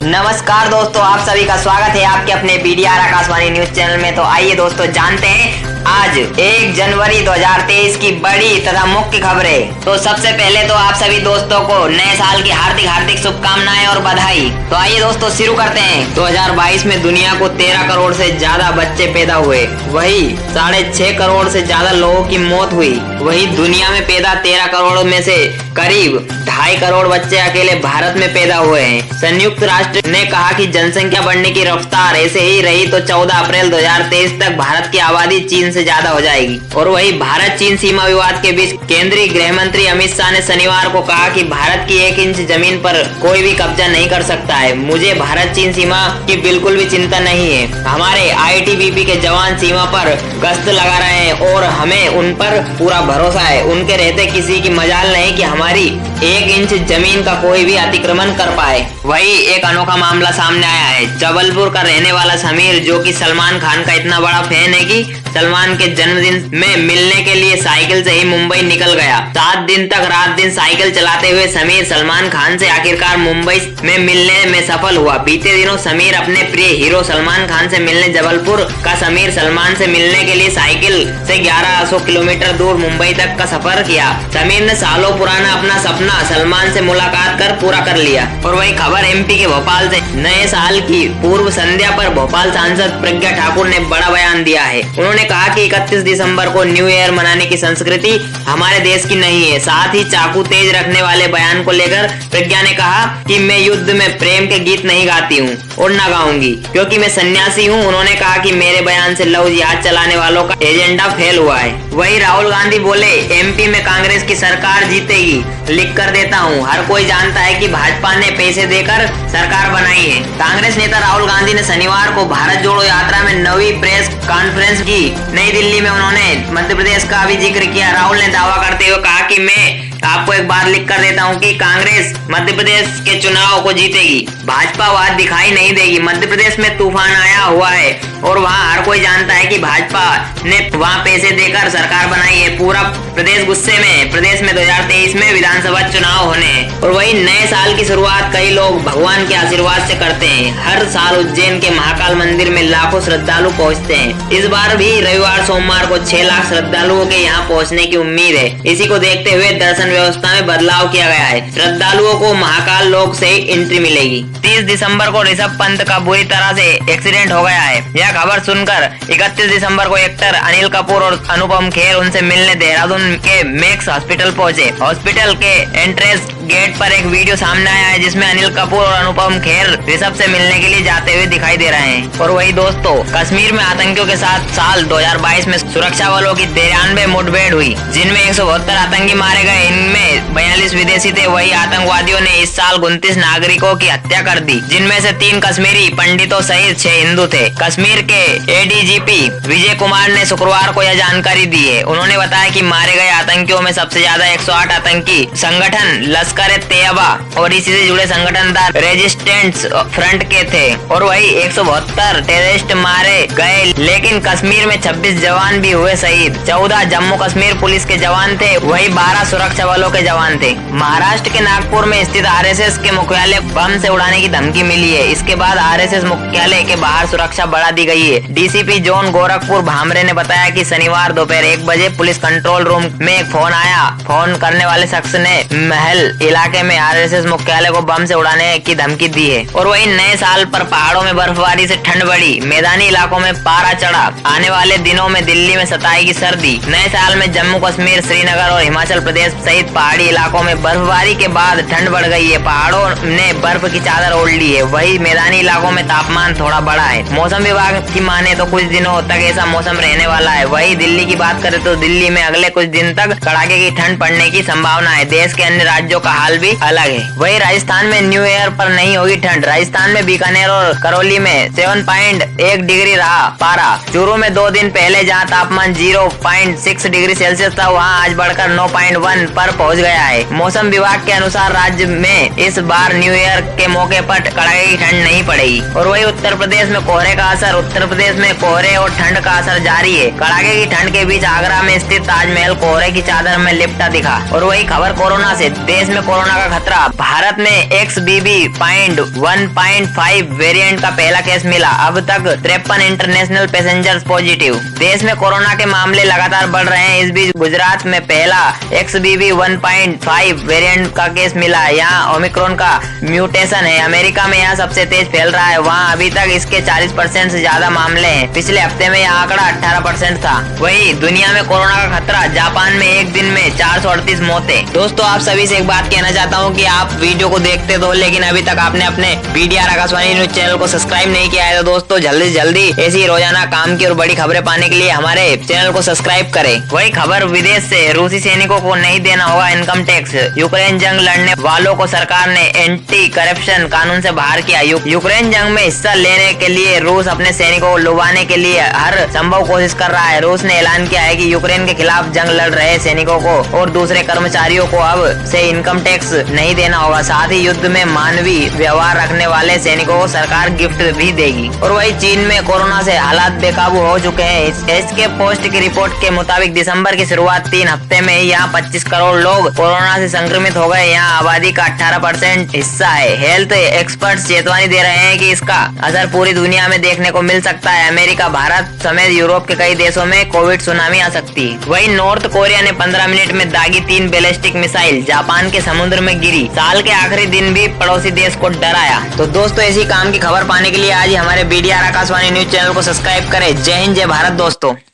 नमस्कार दोस्तों, आप सभी का स्वागत है आपके अपने बीडीआर आकाशवाणी न्यूज चैनल में। तो आइए दोस्तों जानते हैं आज 1 जनवरी 2023 की बड़ी तथा मुख्य खबरें। तो सबसे पहले तो आप सभी दोस्तों को नए साल की हार्दिक हार्दिक शुभकामनाएं और बधाई। तो आइए दोस्तों शुरू करते हैं। 2022 में दुनिया को 13 करोड़ से ज्यादा बच्चे पैदा हुए, वही 6.5 करोड़ से ज्यादा लोगों की मौत हुई। वही दुनिया में पैदा 13 करोड़ में से करीब 2.5 करोड़ बच्चे अकेले भारत में पैदा हुए हैं। संयुक्त राष्ट्र ने कहा कि जनसंख्या बढ़ने की रफ्तार ऐसे ही रही तो 14 अप्रैल 2023 तक भारत की आबादी चीन से ज्यादा हो जाएगी। और वही भारत चीन सीमा विवाद के बीच केंद्रीय गृह मंत्री अमित शाह ने शनिवार को कहा कि भारत की 1 इंच जमीन पर कोई भी कब्जा नहीं कर सकता है। मुझे भारत चीन सीमा की बिल्कुल भी चिंता नहीं है। हमारे आईटीबीपी के जवान सीमा पर गश्त लगा रहे हैं और हमें उन पर पूरा भरोसा है। उनके रहते किसी की मजाल नहीं कि हमारी 1 इंच जमीन का कोई भी अतिक्रमण कर पाए। वही एक अनोखा मामला सामने आया है। जबलपुर का रहने वाला समीर, जो कि सलमान खान का इतना बड़ा फैन है कि सलमान के जन्मदिन में मिलने के लिए साइकिल से ही मुंबई निकल गया। 7 दिन तक रात दिन साइकिल चलाते हुए समीर सलमान खान से आखिरकार मुंबई में मिलने में सफल हुआ। बीते दिनों समीर अपने प्रिय हीरो सलमान खान से मिलने जबलपुर का समीर सलमान से मिलने के लिए साइकिल से 1100 किलोमीटर दूर मुंबई तक का सफर किया। समीर ने सालों पुराना अपना सपना सलमान से मुलाकात कर पूरा कर लिया। और वही खबर एमपी के भोपाल से। नए साल की पूर्व संध्या पर भोपाल सांसद प्रज्ञा ठाकुर ने बड़ा बयान दिया है। उन्होंने कहा कि 31 दिसंबर को न्यू ईयर मनाने की संस्कृति हमारे देश की नहीं है। साथ ही चाकू तेज रखने वाले बयान को लेकर प्रज्ञा ने कहा कि मैं युद्ध में प्रेम के गीत नहीं गाती हूँ और न गाऊंगी क्योंकि मैं सन्यासी हूँ। उन्होंने कहा कि मेरे बयान से लव जिहाद चलाने वालों का एजेंडा फेल हुआ है। वही राहुल गांधी बोले, एमपी में कांग्रेस की सरकार जीतेगी, लिख कर देता हूँ। हर कोई जानता है कि भाजपा ने पैसे देकर सरकार बनाई है। कांग्रेस नेता राहुल गांधी ने शनिवार को भारत जोड़ो यात्रा में नवी प्रेस कॉन्फ्रेंस की। नई दिल्ली में उन्होंने मध्य प्रदेश का भी जिक्र किया। राहुल ने दावा करते हुए कहा कि मैं आपको एक बार लिख कर देता हूँ कि कांग्रेस मध्य प्रदेश के चुनाव को जीतेगी, भाजपा वहां दिखाई नहीं देगी। मध्य प्रदेश में तूफान आया हुआ है और वहाँ हर कोई जानता है कि भाजपा ने वहाँ पैसे देकर सरकार बनाई है। पूरा प्रदेश गुस्से में। प्रदेश में 2023 में विधानसभा चुनाव होने हैं। और वही नए साल की शुरुआत कई लोग भगवान के आशीर्वाद से करते हैं। हर साल उज्जैन के महाकाल मंदिर में लाखों श्रद्धालु पहुँचते हैं। इस बार भी रविवार सोमवार को 6 लाख श्रद्धालुओं के यहाँ पहुँचने की उम्मीद है। इसी को देखते हुए दर्शन व्यवस्था में बदलाव किया गया है। श्रद्धालुओं को महाकाल लोक से एंट्री मिलेगी। 30 दिसंबर को ऋषभ पंत का बुरी तरह से एक्सीडेंट हो गया है। यह खबर सुनकर 31 दिसंबर को एक्टर अनिल कपूर और अनुपम खेर उनसे मिलने देहरादून के मैक्स हॉस्पिटल पहुंचे। हॉस्पिटल के एंट्रेंस गेट पर एक वीडियो सामने आया है जिसमें अनिल कपूर और अनुपम खेर ऋषभ से मिलने के लिए जाते हुए दिखाई दे रहे हैं। और वही दोस्तों, कश्मीर में आतंकियों के साथ साल 2022 में सुरक्षा बलों की 93 मुठभेड़ हुई, जिनमें 172 आतंकी मारे गए। इनमें 42 विदेशी थे। वही आतंकवादियों ने इस साल 29 नागरिकों की हत्या कर दी, जिनमें से 3 कश्मीरी पंडितों सहित 6 हिंदू थे। कश्मीर के एडीजीपी विजय कुमार ने शुक्रवार को यह जानकारी दी है। उन्होंने बताया कि मारे गए आतंकियों में सबसे ज्यादा 108 आतंकी संगठन लश्कर-ए-तैयबा और इसी से जुड़े संगठन द रेजिस्टेंस फ्रंट के थे। और वही 172 टेररिस्ट मारे गए, लेकिन कश्मीर में 26 जवान भी हुए शहीद। 14 जम्मू कश्मीर पुलिस के जवान थे, वही 12 सुरक्षा बलों के जवान थे। महाराष्ट्र के नागपुर में स्थित आरएसएस के मुख्यालय बम से उड़ाने की धमकी मिली है। इसके बाद आरएसएस मुख्यालय के बाहर सुरक्षा बढ़ा दी गई है। डीसीपी जोन गोरखपुर भामरे ने बताया कि शनिवार दोपहर 1 बजे पुलिस कंट्रोल रूम में एक फोन आया। फोन करने वाले शख्स ने महल इलाके में आरएसएस मुख्यालय को बम से उड़ाने की धमकी दी है। और वही नए साल पर पहाड़ों में बर्फबारी से ठंड बढ़ी, मैदानी इलाकों में पारा चढ़ा। आने वाले दिनों में दिल्ली में सताएगी सर्दी। नए साल में जम्मू कश्मीर, श्रीनगर और हिमाचल प्रदेश सहित पहाड़ी इलाकों में बर्फबारी के बाद ठंड बढ़ गई है। पहाड़ों ने बर्फ की चादर ओढ़ ली है। वही मैदानी इलाकों में तापमान थोड़ा बढ़ा है। मौसम विभाग की माने तो कुछ दिनों तक ऐसा मौसम रहने वाला है। वही दिल्ली की बात करें तो दिल्ली में अगले कुछ दिन तक कड़ाके की ठंड पड़ने की संभावना है। देश के अन्य राज्यों का हाल भी अलग है। वही राजस्थान में न्यू ईयर पर नहीं होगी ठंड। राजस्थान में बीकानेर और करौली में 7.1 डिग्री रहा पारा। चूरू में 2 दिन पहले जहां तापमान 0.6 डिग्री सेल्सियस था, वहां आज बढ़कर 9.1 पर पहुंच गया है। मौसम विभाग के अनुसार राज्य में इस बार न्यू ईयर के मौके पर कड़ाके की ठंड नहीं पड़ेगी। और वही उत्तर प्रदेश में कोहरे का असर। उत्तर प्रदेश में कोहरे और ठंड का असर जारी है। कड़ाके की ठंड के बीच आगरा में स्थित ताजमहल कोहरे की चादर में लिपटा दिखा। और वही खबर कोरोना से। देश में कोरोना का खतरा। भारत में XBB.1.5 वेरिएंट का पहला केस मिला। अब तक 53 इंटरनेशनल पैसेंजर्स पॉजिटिव। देश में कोरोना के मामले लगातार बढ़ रहे हैं। इस बीच गुजरात में पहला XBB.1.5 वेरिएंट का केस मिला। यहाँ ओमिक्रॉन का म्यूटेशन है। अमेरिका में यह सबसे तेज फैल रहा है। वहाँ अभी तक इसके 40% से ज्यादा मामले हैं। पिछले हफ्ते में यह आंकड़ा 18% था। वहीं दुनिया में कोरोना का खतरा। जापान में एक दिन में 438 मौतें। दोस्तों, आप सभी से एक बात कहना चाहता हूँ कि आप वीडियो को देखते तो, लेकिन अभी तक आपने अपने BDR आकाशवाणी न्यूज चैनल को सब्सक्राइब नहीं किया है। तो दोस्तों, जल्दी से जल्दी ऐसी रोजाना काम की और बड़ी खबरें पाने के लिए हमारे चैनल को सब्सक्राइब करें। वही खबर विदेश से, रूसी सैनिकों को नहीं देना होगा इनकम टैक्स। यूक्रेन जंग लड़ने वालों को सरकार ने एंटी करप्शन कानून से बाहर किया। यूक्रेन जंग में हिस्सा लेने के लिए रूस अपने सैनिकों को लुभाने के लिए हर संभव कोशिश कर रहा है। रूस ने ऐलान किया है कि यूक्रेन के खिलाफ जंग लड़ रहे सैनिकों को और दूसरे कर्मचारियों को अब से इनकम टैक्स नहीं देना होगा। साथ ही युद्ध में मानवीय व्यवहार रखने वाले सैनिकों को सरकार गिफ्ट भी देगी। और वही चीन में कोरोना से हालात बेकाबू हो चुके हैं। एसके पोस्ट की रिपोर्ट के मुताबिक दिसंबर की शुरुआत 3 हफ्ते में ही यहाँ 25 करोड़ लोग कोरोना से संक्रमित हो गए। यहाँ आबादी का 18% हिस्सा है। हेल्थ एक्सपर्ट्स चेतावनी दे रहे हैं कि इसका असर पूरी दुनिया में देखने को मिल सकता है। अमेरिका, भारत समेत यूरोप के कई देशों में कोविड सुनामी आ सकती है। वही नॉर्थ कोरिया ने 15 मिनट में दागी 3 बैलिस्टिक मिसाइल। जापान के समुद्र में गिरी। साल के आखिरी दिन भी पड़ोसी देश को डराया। तो दोस्तों, ऐसी काम की खबर पाने के लिए आज ही हमारे BDR आकाशवाणी न्यूज चैनल को सब्सक्राइब करें। जय हिंद, जय भारत दोस्तों।